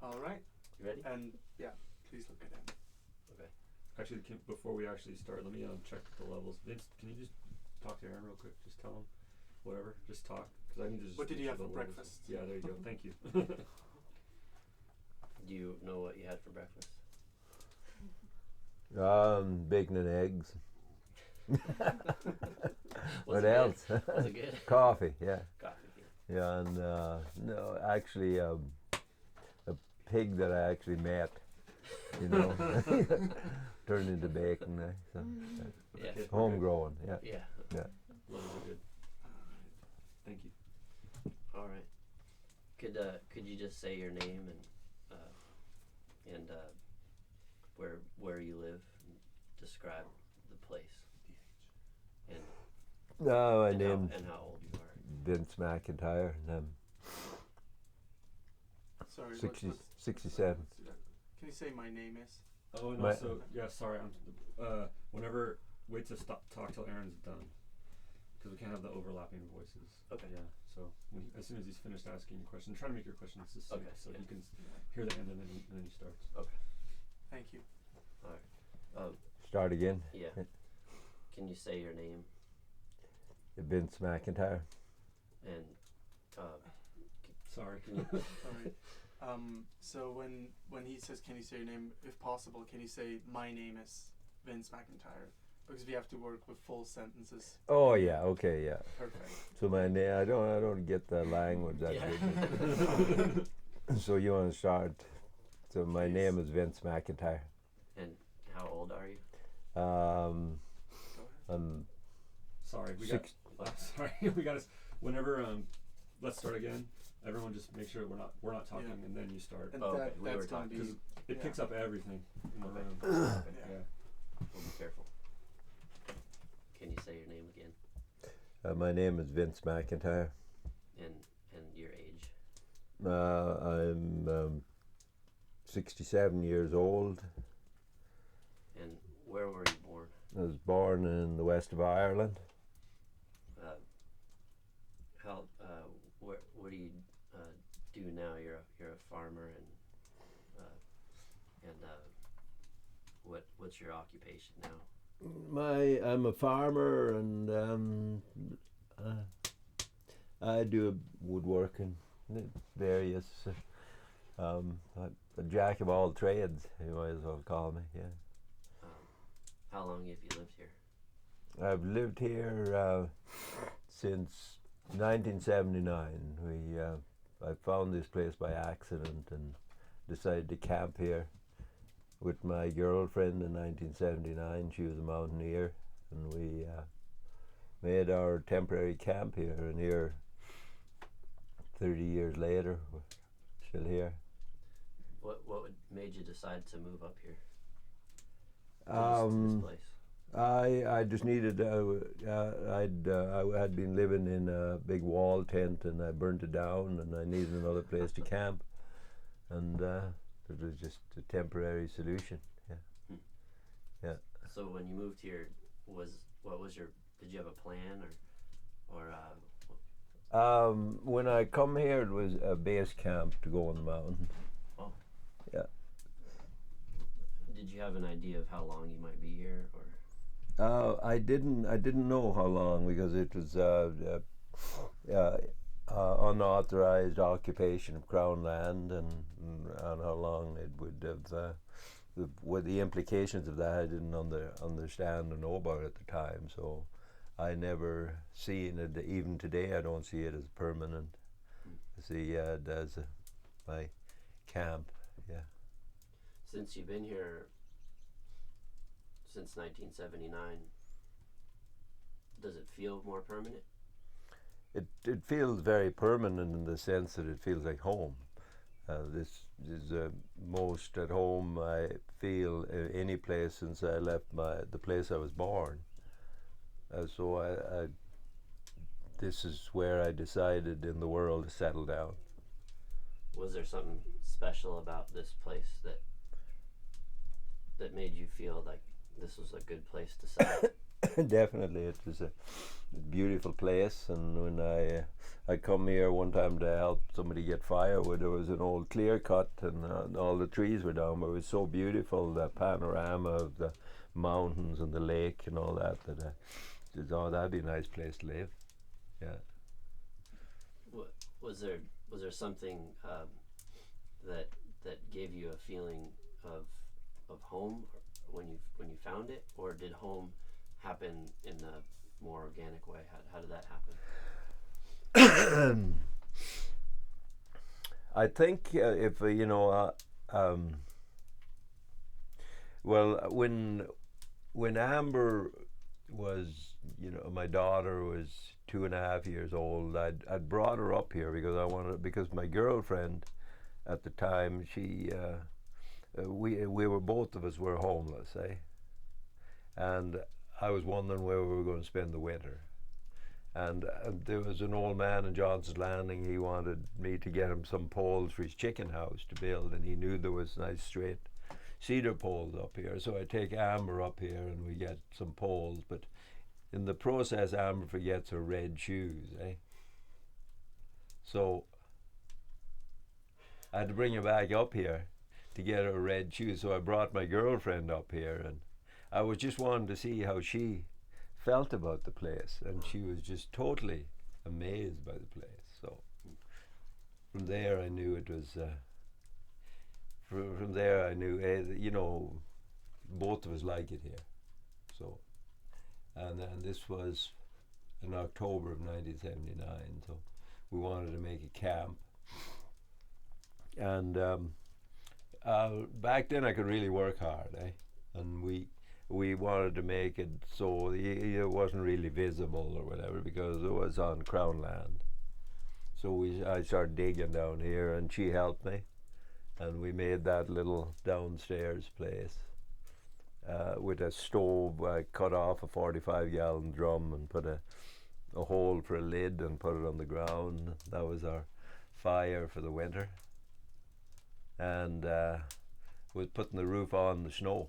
All right. You ready? And yeah, please look at him. Okay. Actually, before we actually start, let me check the levels. Vince, can you just talk to Aaron real quick? Just tell him whatever. Just talk, because I need to just. What did you have the for levels- breakfast? Yeah, there you go. Thank you. Do you know what you had for breakfast? Bacon and eggs. Was What it else? good? Was it good? Coffee, yeah. Coffee. Yeah, and no, actually, a pig that I actually met, you know, turned into bacon. So, Yeah. homegrown, yeah. Yeah. Yeah. Levels are good. Thank you. All right. Could you just say your name and where you live, and describe the place, and No, my and name's how old you are. VinceMcIntyre, and Sorry. 67. Can you say my name is? Oh, and My- also, yeah, sorry. Whenever wait to stop talk till Aaron's done, because we can't have the overlapping voices. Okay. Yeah. So as soon as he's finished asking your question, try to make your questions succinct, Okay, so yeah. he can hear the end and then he starts. Okay. Thank you. All right. Start again. Yeah. Can you say your name Vince McIntyre. and Sorry. can you, All right. So when he says, "Can you say your name?" If possible, can you say, "My name is Vince McIntyre"? Because we have to work with full sentences. Oh yeah, okay, yeah. Perfect. So my name, I don't get the language that Yeah. good. So you want to start? So my Please. name is Vince McIntyre. and how old are you? Go ahead. I'm Sorry. We six. got. Sorry. We got to. Whenever let's start again. Everyone just make sure we're not talking, Yeah. and then you start. And Oh, okay. We that's were gonna talking. be. Because it yeah. picks up everything in the Okay. room. Yeah. Yeah. We'll be careful. Can you say your name again My name is Vince McIntyre. and your age? I'm 67 years old. And where were you born? I was born in the west of Ireland. What do you do now? You're a farmer, and what's your occupation now? I'm a farmer, and I do woodworking, various. A jack of all trades, you might as well call me. Yeah. How long have you lived here? I've lived here since 1979. I found this place by accident and decided to camp here with my girlfriend in 1979. She was a mountaineer, and we made our temporary camp here. And here, 30 years later, we're still here. What made you decide to move up here? This place. I just needed. I had been living in a big wall tent, and I burnt it down, and I needed another place to camp, and it was just a temporary solution. Yeah. Yeah. So when you moved here, did you have a plan or When I come here, it was a base camp to go on the mountain. Oh. Yeah. Did you have an idea of how long you might be here, or? I didn't know how long, because it was unauthorized occupation of Crown land, and how long it would have. What the implications of that I didn't understand or know about at the time. So I never seen it. Even today, I don't see it as permanent. I see it as my camp. Yeah. Since you've been here since 1979, does it feel more permanent? It feels very permanent in the sense that it feels like home. This is most at home I feel any place since I left the place I was born. So I this is where I decided in the world to settle down. Was there something special about this place that made you feel like this was a good place to settle? Definitely, it was a beautiful place. And when I come here one time to help somebody get firewood, there was an old clear cut, and all the trees were down, but it was so beautiful, the panorama of the mountains and the lake and all that. Oh, that'd be a nice place to live. Yeah. Was there something that gave you a feeling of home when you found it, or did home happen in a more organic way? How did that happen? I think if well, when Amber was, my daughter was 2.5 years old, I'd brought her up here because my girlfriend at the time, we were, both of us were homeless, and I was wondering where we were going to spend the winter. And there was an old man in Johnson's Landing. He wanted me to get him some poles for his chicken house to build, and he knew there was nice straight cedar poles up here. So I take Amber up here and we get some poles, but in the process Amber forgets her red shoes, So I had to bring her back up here to get her red shoes. So I brought my girlfriend up here, and I was just wanting to see how she felt about the place, and she was just totally amazed by the place. So from there I knew it was from there I knew both of us like it here. So and then this was in October of 1979, so we wanted to make a camp. And back then I could really work hard, and we wanted to make it so it wasn't really visible or whatever, because it was on Crown land. So I started digging down here, and she helped me, and we made that little downstairs place with a stove. I cut off a 45-gallon drum and put a hole for a lid and put it on the ground. That was our fire for the winter, and was putting the roof on the snow.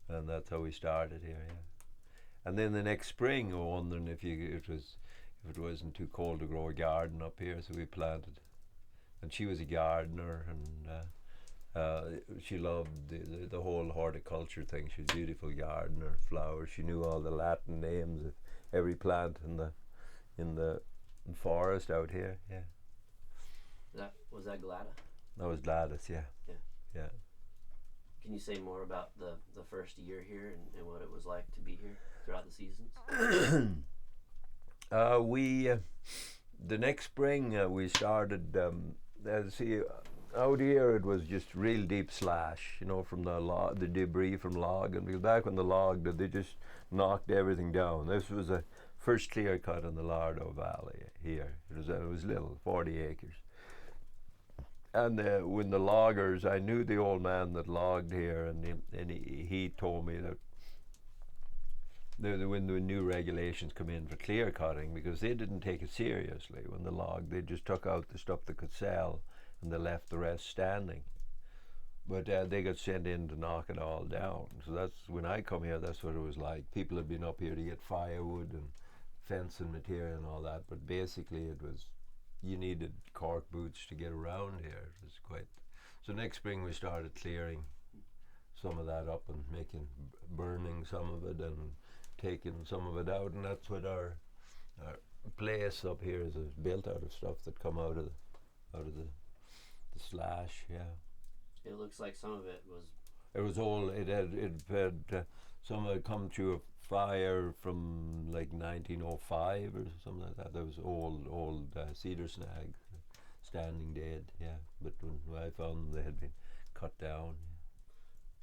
And that's how we started here, And then the next spring, we were wondering if it wasn't too cold to grow a garden up here, so we planted. And she was a gardener, and she loved the whole horticulture thing. She was a beautiful gardener, flowers. She knew all the Latin names of every plant in the forest out here, Was that Gladys? That was Gladys, yeah. Can you say more about the first year here and what it was like to be here throughout the seasons? The next spring we started. Out here it was just real deep slash, from the debris from logging. Because back when the log did, they just knocked everything down. This was a first clear cut in the Lardo Valley here. It was little, 40 acres. And when the loggers, I knew the old man that logged here, and he told me that when the new regulations come in for clear cutting, because they didn't take it seriously when they just took out the stuff that could sell, and they left the rest standing. But they got sent in to knock it all down. So that's when I come here. That's what it was like. People had been up here to get firewood and fencing material and all that, but basically it was. You needed cork boots to get around here. It was quite. So next spring we started clearing some of that up and burning some of it and taking some of it out, and that's what our place up here is built out of stuff that come out of the slash. It looks like some of it was. It was all. It had some of it come through a fire from like 1905 or something like that. There was old cedar snags standing dead, but when I found them, they had been cut down.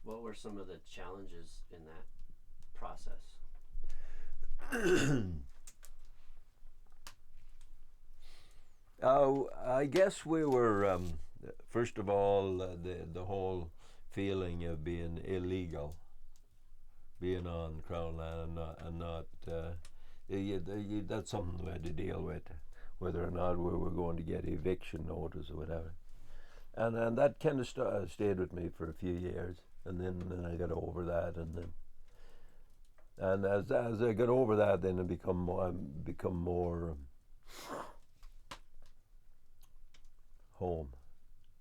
What were some of the challenges in that process? I guess we were first of all the whole feeling of being illegal, being on Crown land and not that's something we had to deal with, whether or not we were going to get eviction notice or whatever, and that kind of stayed with me for a few years, and then I got over that, and And as I got over that, then I become more home,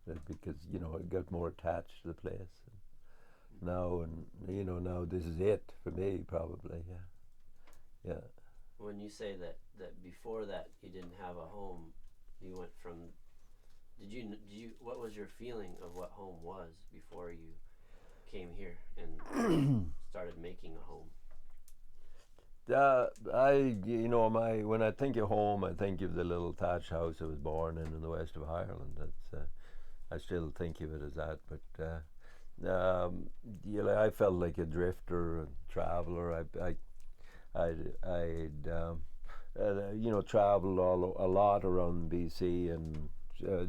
because I got more attached to the place now, and now this is it for me probably. Yeah. When you say that before that you didn't have a home, you went from. Did you? What was your feeling of what home was before you came here and started making a home? When I think of home, I think of the little thatched house I was born in the west of Ireland. That's I still think of it as that. But I felt like a drifter, a traveler. I'd traveled a lot around BC and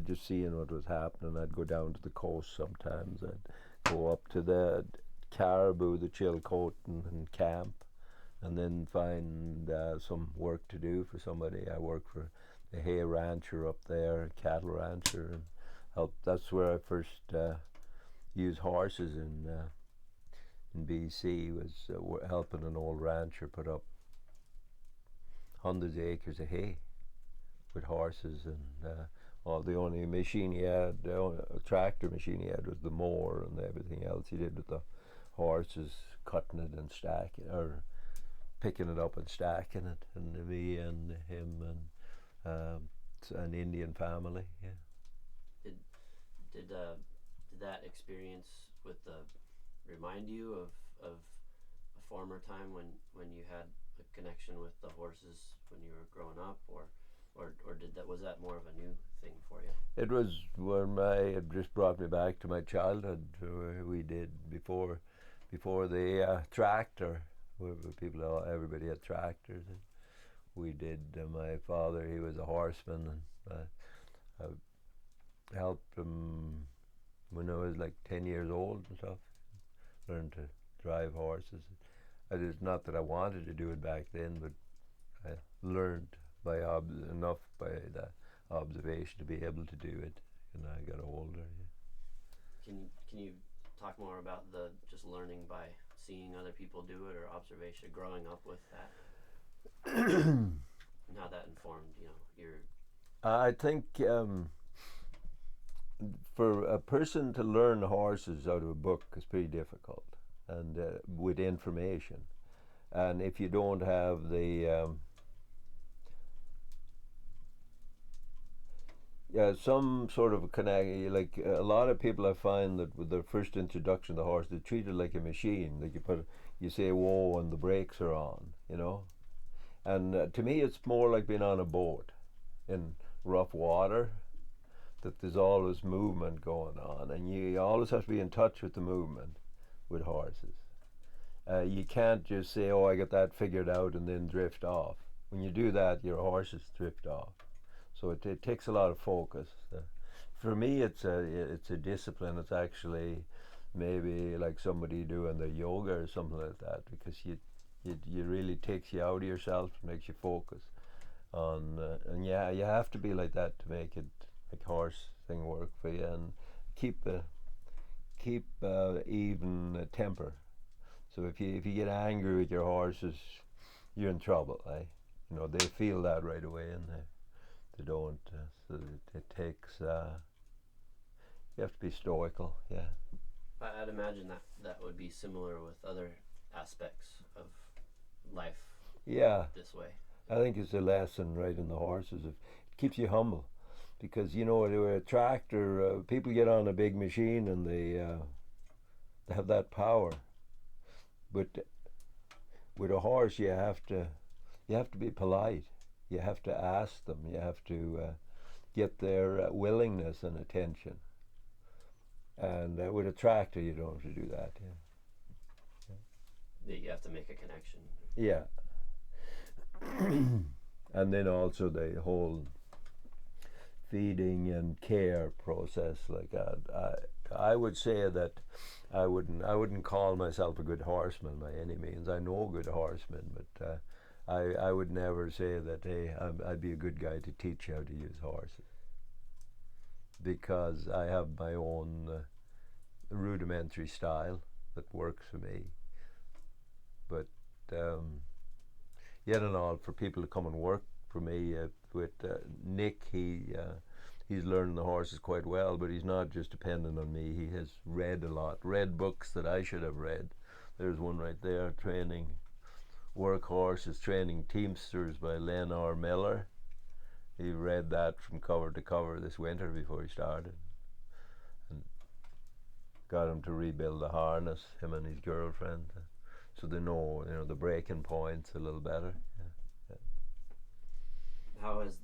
just seeing what was happening. I'd go down to the coast sometimes. I'd go up to the Caribou, the Chilcote, and camp, and then find some work to do for somebody. I worked for a hay rancher up there, cattle rancher, and helped. That's where I first used horses in BC. Was helping an old rancher put up hundreds of acres of hay with horses, and the only machine he had, a tractor machine he had, was the mower, and everything else he did with the horses, cutting it and stacking, or picking it up and stacking it, and me and him and an Indian family. Yeah. Did that experience remind you of a former time when you had a connection with the horses when you were growing up, or was that more of a new thing for you? It was it just brought me back to my childhood. We did before the tractor. Everybody had tractors, and we did. My father, he was a horseman, and I helped him when I was like 10 years old and stuff. Learned to drive horses. It's not that I wanted to do it back then, but I learned enough by the observation to be able to do it, and I got older. Yeah. Can you talk more about just learning by seeing other people do it, or observation, growing up with that, and how that informed your? I think for a person to learn horses out of a book is pretty difficult, and with information, and if you don't have the some sort of connect, like a lot of people I find that with their first introduction to the horse, they treat it like a machine. Like you say whoa and the brakes are on, and to me it's more like being on a boat in rough water, that there's always movement going on, and you always have to be in touch with the movement with horses. You can't just say, oh, I got that figured out, and then drift off. When you do that, your horses drift off. So it takes a lot of focus. For me, it's a discipline. It's actually maybe like somebody doing the yoga or something like that, because you really takes you out of yourself, makes you focus on, and you have to be like that to make it like horse thing work for you, and keep even temper. So if you get angry with your horses, you're in trouble. They feel that right away, and they don't. So it takes. You have to be stoical. Yeah. I'd imagine that would be similar with other aspects of life. Yeah. This way. I think it's a lesson right in the horses. It keeps you humble, because a tractor, people get on a big machine and they have that power, but with a horse you have to be polite. You have to ask them. You have to get their willingness and attention. And with a tractor, you don't have to do that. Yeah. You have to make a connection. Yeah. And then also the whole feeding and care process. Like I would say that I wouldn't call myself a good horseman by any means. I know good horsemen, but I would never say that, hey, I'd be a good guy to teach you how to use horses, because I have my own rudimentary style that works for me. But yet and all, for people to come and work for me with Nick, he's learning the horses quite well, but he's not just dependent on me. He has read a lot, read books that I should have read. There's one right there, Training Workhorses, Training Teamsters by Len R. Miller. He read that from cover to cover this winter before he started, and got him to rebuild the harness, him and his girlfriend, so they know, the breaking points a little better. Yeah. How is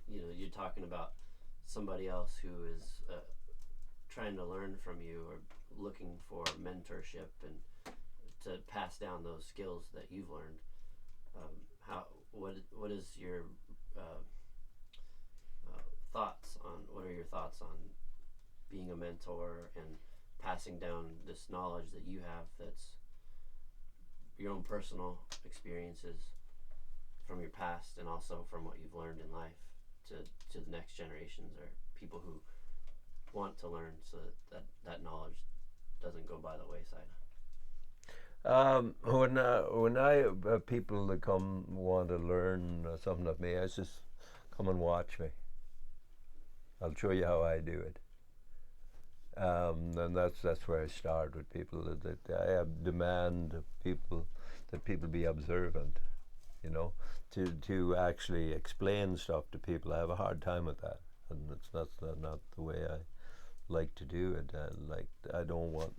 you're talking about somebody else who is trying to learn from you or looking for mentorship and to pass down those skills that you've learned. What is your what are your thoughts on being a mentor and passing down this knowledge that you have, that's your own personal experiences from your past and also from what you've learned in life to the next generations or people who want to learn, so that knowledge doesn't go by the wayside? When I have people that come want to learn something of me, I just come and watch me. I'll show you how I do it. And that's where I start with people. That I have demand of people that people be observant. To actually explain stuff to people. I have a hard time with that, and it's not the way I like to do it. I don't want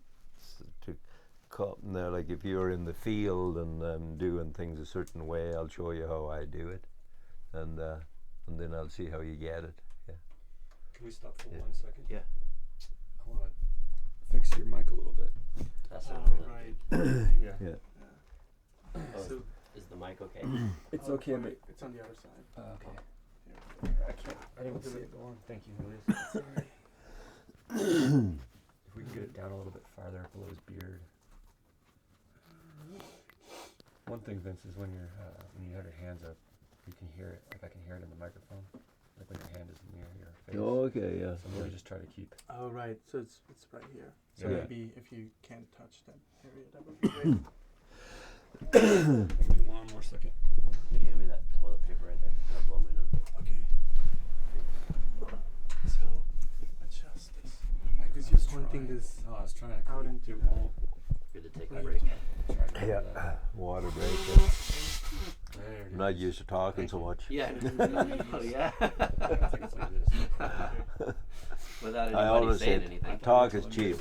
to come there. Like if you're in the field and I'm doing things a certain way, I'll show you how I do it, and then I'll see how you get it. Yeah. Can we stop for 1 second? Yeah. I want to fix your mic a little bit. That's right. Yeah. So is the mic okay? It's okay, but it's on the other side. okay. Yeah. I didn't see it go on. Thank you, Louis. If we can get it down a little bit farther below his beard. One thing, Vince, is when you have your hands up, you can hear it. Like I can hear it in the microphone. Like when your hand is near your face. Oh, okay, yeah. So maybe just try to keep. Oh, right. So it's right here. So Yeah. maybe if you can't touch that area, that would be great. Give me 1 more second. Can you hand me that toilet paper right there? I'll blow my nose. Okay. So adjust this. Because you're pointing this Oh, I was trying to. out into It that. won't. Good to take a Right. break. Try to do Yeah, that. water break. There it I'm not is. used to talking Thank so you. much. Yeah. Oh, yeah. I think it's like this. Without I anybody always saying say anything. talk is cheap.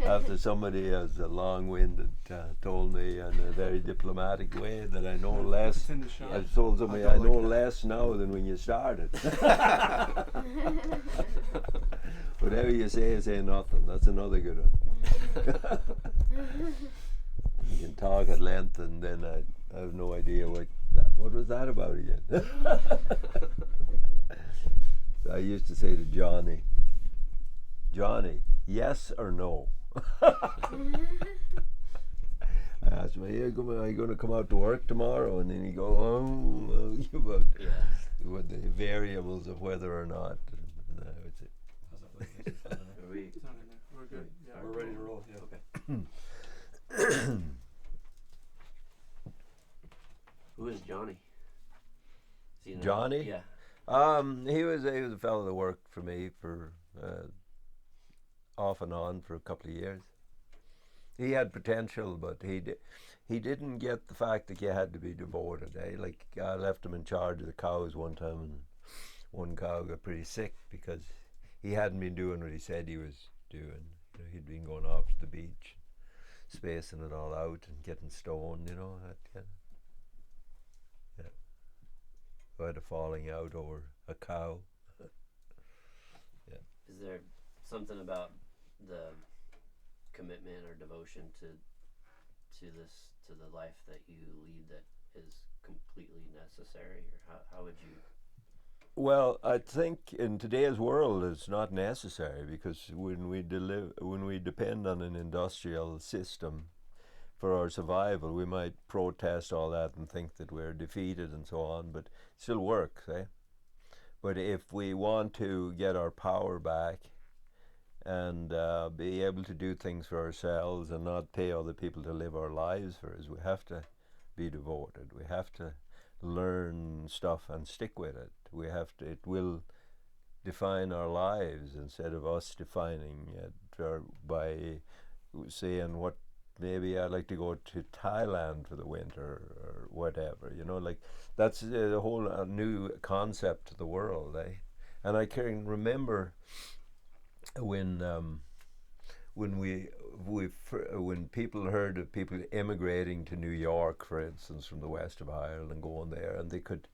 After somebody has long-winded told me in a very diplomatic way that I know less. It's in the shot. I've told somebody I I don't know like that. less now than when you started. Whatever you say nothing. That's another good one. You can talk at length and then I have no idea what was that about again. I used to say to Johnny, yes or no? I asked him, are you going to come out to work tomorrow? And then he'd go, about what the variables of whether or not. And I would say, How's that looking? Are we? It's not in there. We're good. Yeah. We're ready to roll. Yeah. Okay. Who is Johnny? Is he Johnny? Yeah. He was a fellow that worked for me for off and on for a couple of years. He had potential, but he didn't get the fact that you had to be devoted. Like I left him in charge of the cows one time, and one cow got pretty sick because he hadn't been doing what he said he was doing. He'd been going off to the beach, spacing it all out and getting stoned. That kind of. I had a falling out over a cow. Is there something about the commitment or devotion to the life that you lead that is completely necessary, or how would you? Well, I think in today's world it's not necessary, because when we depend on an industrial system for our survival, we might protest all that and think that we're defeated and so on, but it still works, eh? But if we want to get our power back and be able to do things for ourselves and not pay other people to live our lives for us. We have to be devoted. We have to learn stuff and stick with it. We have to. It will define our lives instead of us defining it by saying what. Maybe I'd like to go to Thailand for the winter or whatever. You know, like that's a whole new concept to the world, eh? And I can remember when when people heard of people immigrating to New York, for instance, from the west of Ireland and going there, and they could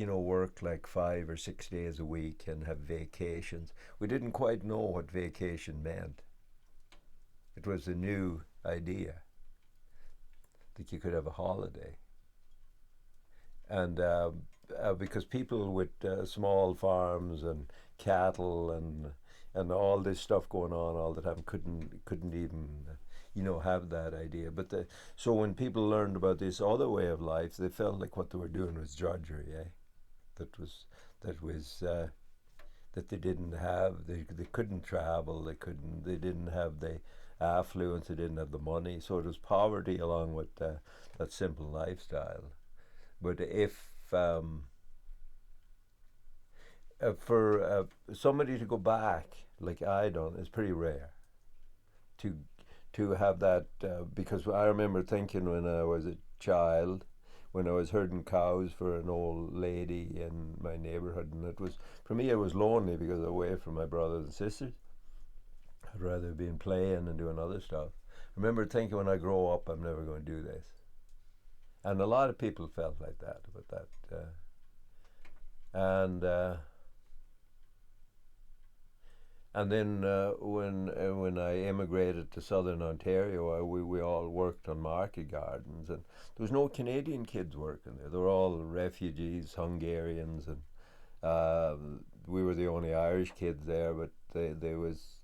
work like 5 or 6 days a week and have vacations. We didn't quite know what vacation meant. It was a new idea that you could have a holiday. And because people with small farms and cattle and all this stuff going on all the time couldn't even have that idea. But so when people learned about this other way of life, they felt like what they were doing was drudgery, eh? That they didn't have. They couldn't travel. They didn't have the affluence. They didn't have the money. So it was poverty along with that simple lifestyle. But if for somebody to go back like I done, it's pretty rare to have that, because I remember thinking when I was a child, when I was herding cows for an old lady in my neighborhood, and for me it was lonely because I was away from my brothers and sisters. I'd rather be playing and doing other stuff. I remember thinking when I grow up I'm never going to do this. And a lot of people felt like that about that. And then when I immigrated to southern Ontario, we all worked on market gardens, and there was no Canadian kids working there. They were all refugees, Hungarians, and we were the only Irish kids there. But there was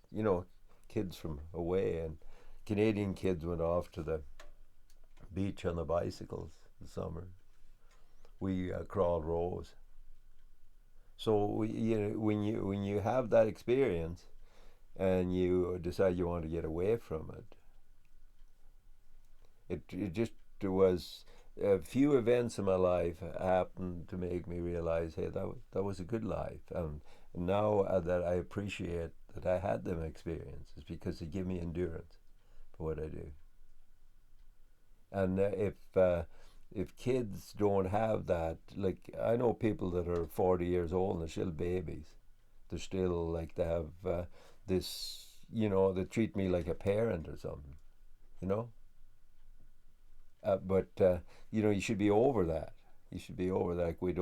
kids from away, and Canadian kids went off to the beach on the bicycles in the summer. We crawled rows. So when you have that experience and you decide you want to get away from it, there was a few events in my life happened to make me realize, hey, that was a good life, and now that I appreciate that I had them experiences because they give me endurance for what I do. And if kids don't have that, like I know people that are 40 years old and they're still babies. They're still like they have this, they treat me like a parent or something, But you should be over that. You should be over that. Like we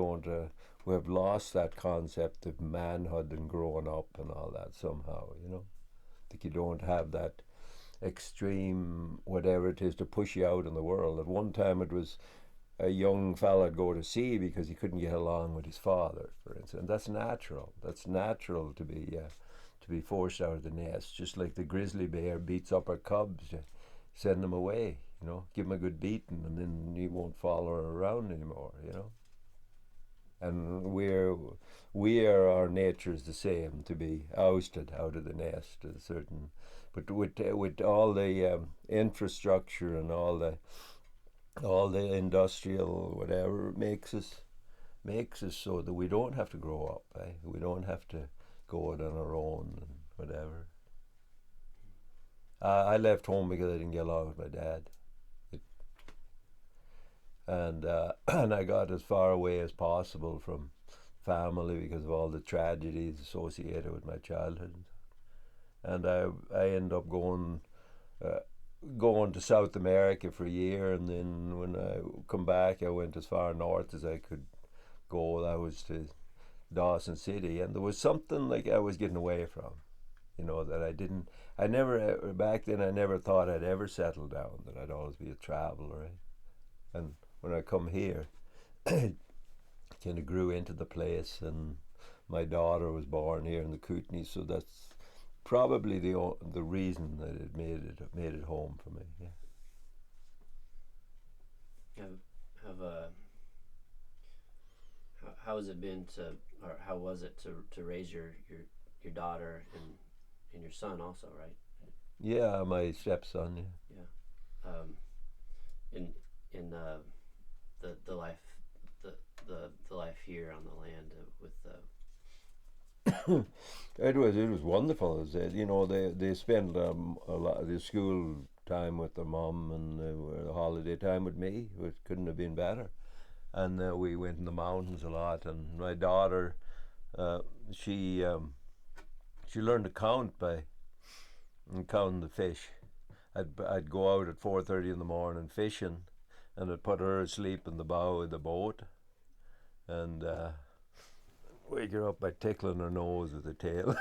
have lost that concept of manhood and growing up and all that somehow, That you don't have that extreme whatever it is to push you out in the world. At one time it was a young fella'd go to sea because he couldn't get along with his father, for instance. And that's natural. That's natural to be forced out of the nest, just like the grizzly bear beats up her cubs to send them away, give them a good beating, and then he won't follow her around anymore, And our nature is the same, to be ousted out of the nest at a certain. But with all the infrastructure and all the industrial whatever makes us so that we don't have to grow up. We don't have to go it on our own and whatever. I left home because I didn't get along with my dad, and I got as far away as possible from family because of all the tragedies associated with my childhood. And I ended up going to South America for a year, and then when I come back, I went as far north as I could go. That was to Dawson City, and there was something like I was getting away from, that I never thought I'd ever settle down, that I'd always be a traveler, right? And when I come here, I kind of grew into the place, and my daughter was born here in the Kootenays, so that's probably the reason that it made it home for me. Yeah. How has it been how was it to raise your daughter your son also, right? Yeah, my stepson. Yeah. Yeah. In the life the life here on the land with the It was wonderful. It was, they spent a lot of the school time with their mum and the holiday time with me. It couldn't have been better. And we went in the mountains a lot. And my daughter, uh, she she learned to count by counting the fish. I'd go out at 4:30 in the morning fishing, and I'd put her asleep in the bow of the boat, and wake her up by tickling her nose with the tail.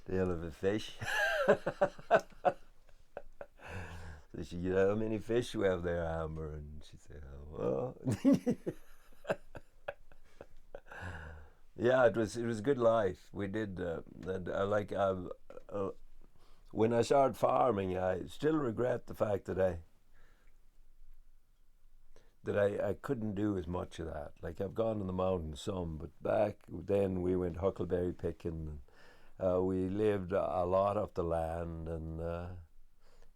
Tail of a fish. So she said, "How many fish we have there, Amber?" And she said, "Oh, well." Yeah, it was a good life. We did, and I like when I started farming. I still regret the fact that I couldn't do as much of that. Like I've gone in the mountains some, but back then we went huckleberry picking. We lived a lot off the land, and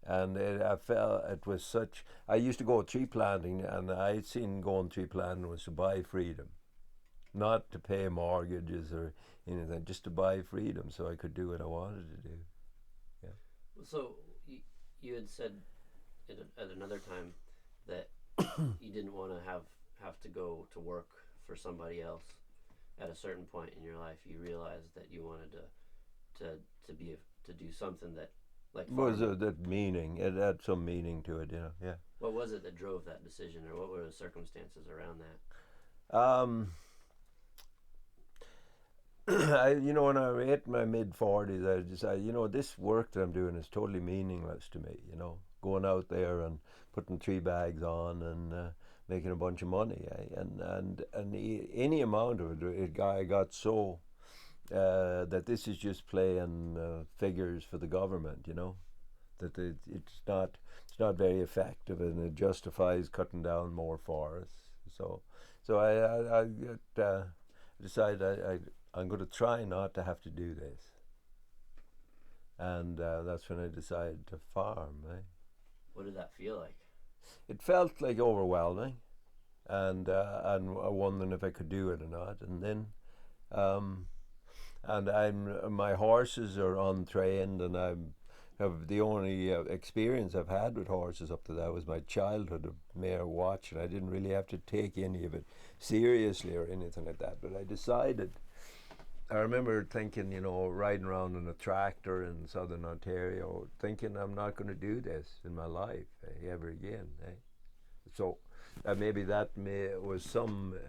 I felt it was such. I used to go tree planting, and I seen going tree planting was to buy freedom, not to pay mortgages or anything, just to buy freedom, so I could do what I wanted to do. Yeah. So you had said at another time that you didn't want to have to go to work for somebody else. At a certain point in your life, you realized that you wanted to do something that like Was that meaning? It had some meaning to it, yeah. What was it that drove that decision, or what were the circumstances around that? When I hit my mid-40s, I decided, this work that I'm doing is totally meaningless to me. Going out there and putting 3 bags on and making a bunch of money, and any amount of it, I got so that this is just playing figures for the government. That it's not very effective, and it justifies cutting down more forests. So I decided I'm going to try not to have to do this, and that's when I decided to farm. What did that feel like? It felt like overwhelming, and wondering if I could do it or not. And then, my horses are untrained, and I have the only experience I've had with horses up to that was my childhood of mare watching. I didn't really have to take any of it seriously or anything like that. But I remember thinking, riding around in a tractor in southern Ontario, thinking I'm not going to do this in my life ever again. So maybe that was some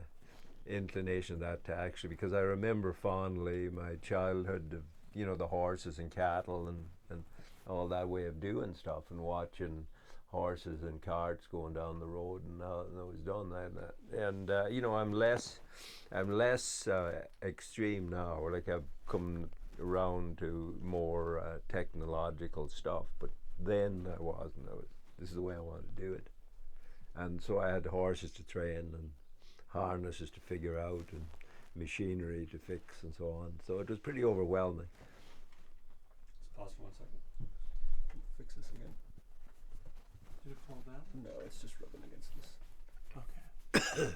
inclination of that to actually, because I remember fondly my childhood of, the horses and cattle and all that way of doing stuff, and watching horses and carts going down the road, and how it was done that. And I'm less extreme now. Like I've come around to more technological stuff, but then I wasn't. This is the way I wanted to do it, and so I had horses to train and harnesses to figure out and machinery to fix and so on. So it was pretty overwhelming. Let's pause for 1 second. Fix this again. Did it fall down? No, it's just rubbing against this. Okay.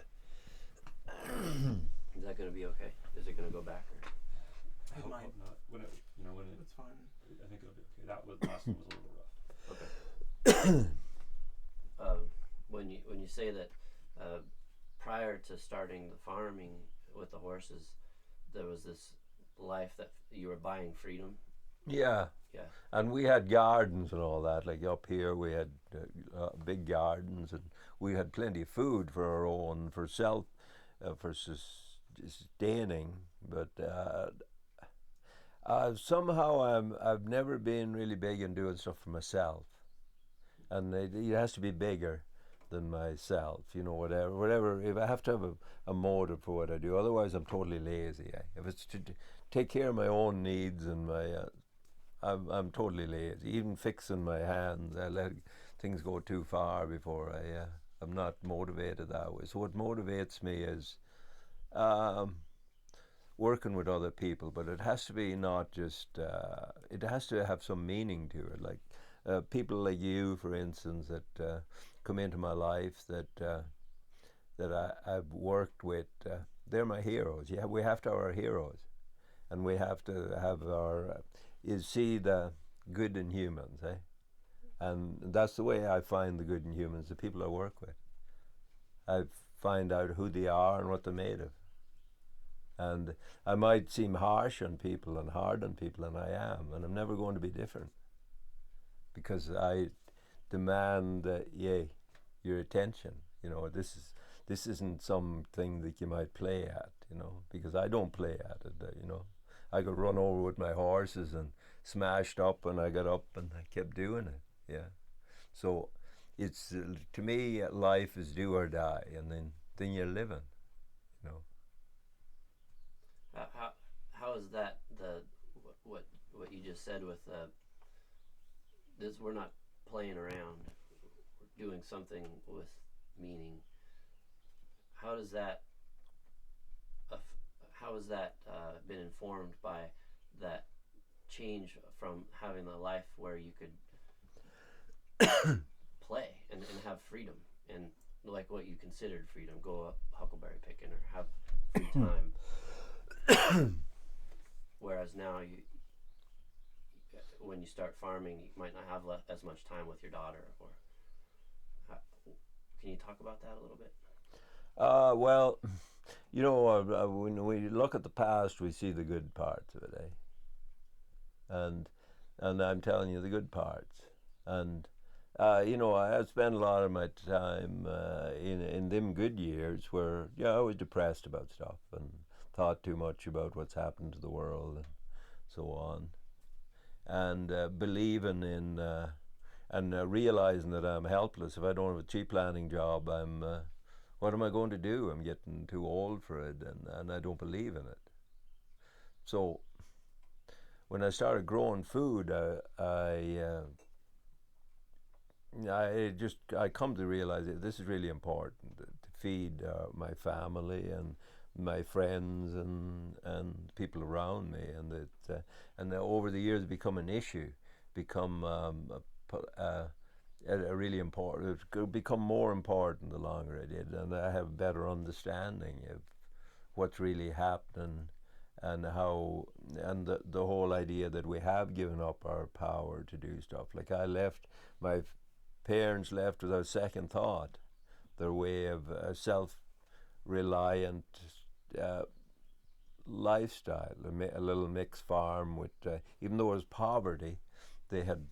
Is that going to be okay? Is it going to go back? Or? I hope not. When it, It's fine. I think it'll be okay. That last one was a little rough. Okay. When you say that prior to starting the farming with the horses, there was this life that you were buying freedom. Yeah. Yeah. And we had gardens and all that. Like up here, we had big gardens, and we had plenty of food for our own, for sustaining. But somehow I've never been really big in doing stuff for myself, and it has to be bigger than myself. Whatever. If I have to have a motive for what I do, otherwise I'm totally lazy. If it's to take care of my own needs and I'm totally lazy. Even fixing my hands, I let things go too far before I'm not motivated that way. So what motivates me is, working with other people, but it has to be not just, it has to have some meaning to it. Like people like you, for instance, that come into my life that I've worked with, they're my heroes. Yeah, we have to have our heroes, and we have to have our, you see the good in humans, eh? And that's the way I find the good in humans, the people I work with. I find out who they are and what they're made of. And I might seem harsh on people and hard on people, and I am, and I'm never going to be different, because I demand your attention. You know, this isn't something that you might play at, you know, because I don't play at it. You know, I got run over with my horses and smashed up, and I got up and I kept doing it. Yeah. So it's to me, life is do or die, and then you're living. You know. How is that what you just said with this? We're not playing around. We're doing something with meaning. How does that? How has that been informed by that change from having a life where you could play and have freedom, and like what you considered freedom, go up huckleberry picking or have free time? Whereas now when you start farming, you might not have as much time with your daughter. Or can you talk about that a little bit? Well, you know, when we look at the past, we see the good parts of it, eh? And I'm telling you the good parts. And you know, I have spent a lot of my time in them good years where, yeah, I was depressed about stuff and thought too much about what's happened to the world and so on, and believing in and realizing that I'm helpless. If I don't have a tree planting job, what am I going to do? I'm getting too old for it, and I don't believe in it. So when I started growing food, I come to realize that this is really important to feed my family and my friends and people around me, and that over the years become an issue, become a really important. It's going to become more important the longer I did, and I have a better understanding of what's really happening, and how, and the whole idea that we have given up our power to do stuff. Like I left, my parents left without second thought their way of self-reliant lifestyle, a little mixed farm with, even though it was poverty, they had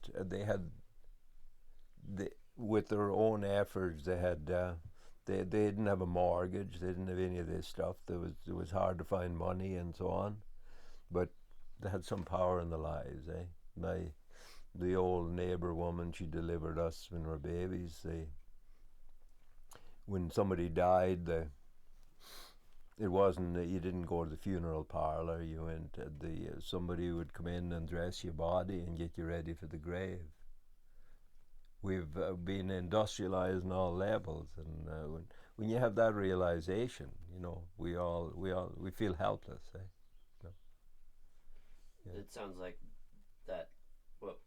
with their own efforts, they didn't have a mortgage, they didn't have any of this stuff. It was hard to find money and so on, but they had some power in their lives, eh? The old neighbour woman, she delivered us when we were babies. When somebody died, it wasn't, you didn't go to the funeral parlour. You went, somebody would come in and dress your body and get you ready for the grave. We've been industrialized on all levels, and when you have that realization, you know, we feel helpless, eh? No. Yeah. It sounds like that. What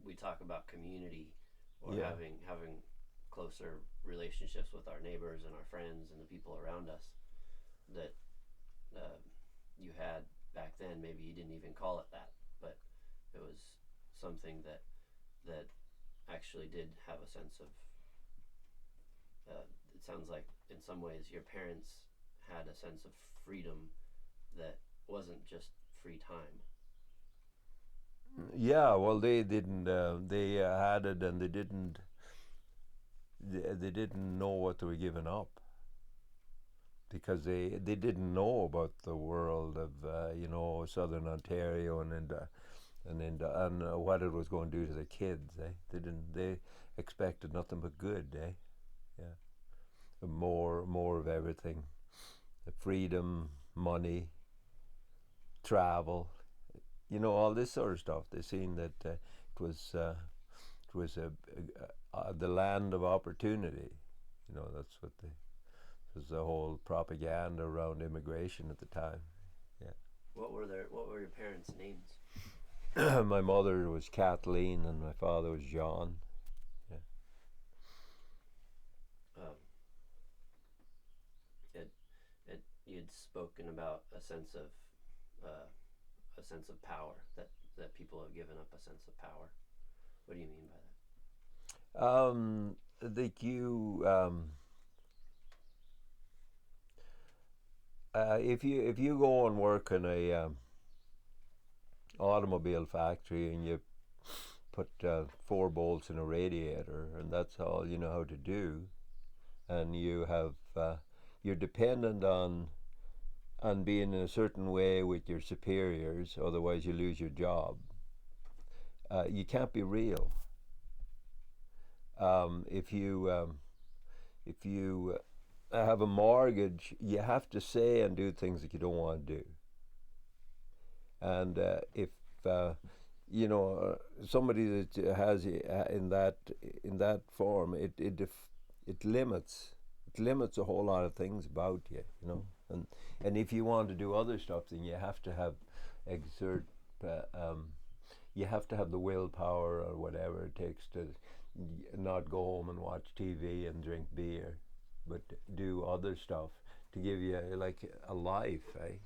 we talk about community, or Yeah. having closer relationships with our neighbors and our friends and the people around us, that you had back then. Maybe you didn't even call it that, but it was something that actually did have a sense of, it sounds like in some ways your parents had a sense of freedom that wasn't just free time. Yeah, well, they didn't. They had it, and they didn't. They didn't know what they were giving up, because they didn't know about the world of you know, Southern Ontario and what it was going to do to the kids. They didn't. They expected nothing but good. Yeah, more of everything, the freedom, money, travel. You know, all this sort of stuff. They seen that it was the land of opportunity. You know, that's what was the whole propaganda around immigration at the time. Yeah. What were your parents' names? My mother was Kathleen and my father was John. Um, you'd spoken about a sense of power, that people have given up a sense of power. What do you mean by that? I think if you go and work in a automobile factory and you put 4 bolts in a radiator and that's all you know how to do, and you have you're dependent on being in a certain way with your superiors, otherwise you lose your job. You can't be real. If you have a mortgage, you have to say and do things that you don't want to do. And if somebody that has in that form, it limits a whole lot of things about you, and if you want to do other stuff, then you have to have you have to have the willpower or whatever it takes to not go home and watch TV and drink beer, but do other stuff to give you like a life, eh?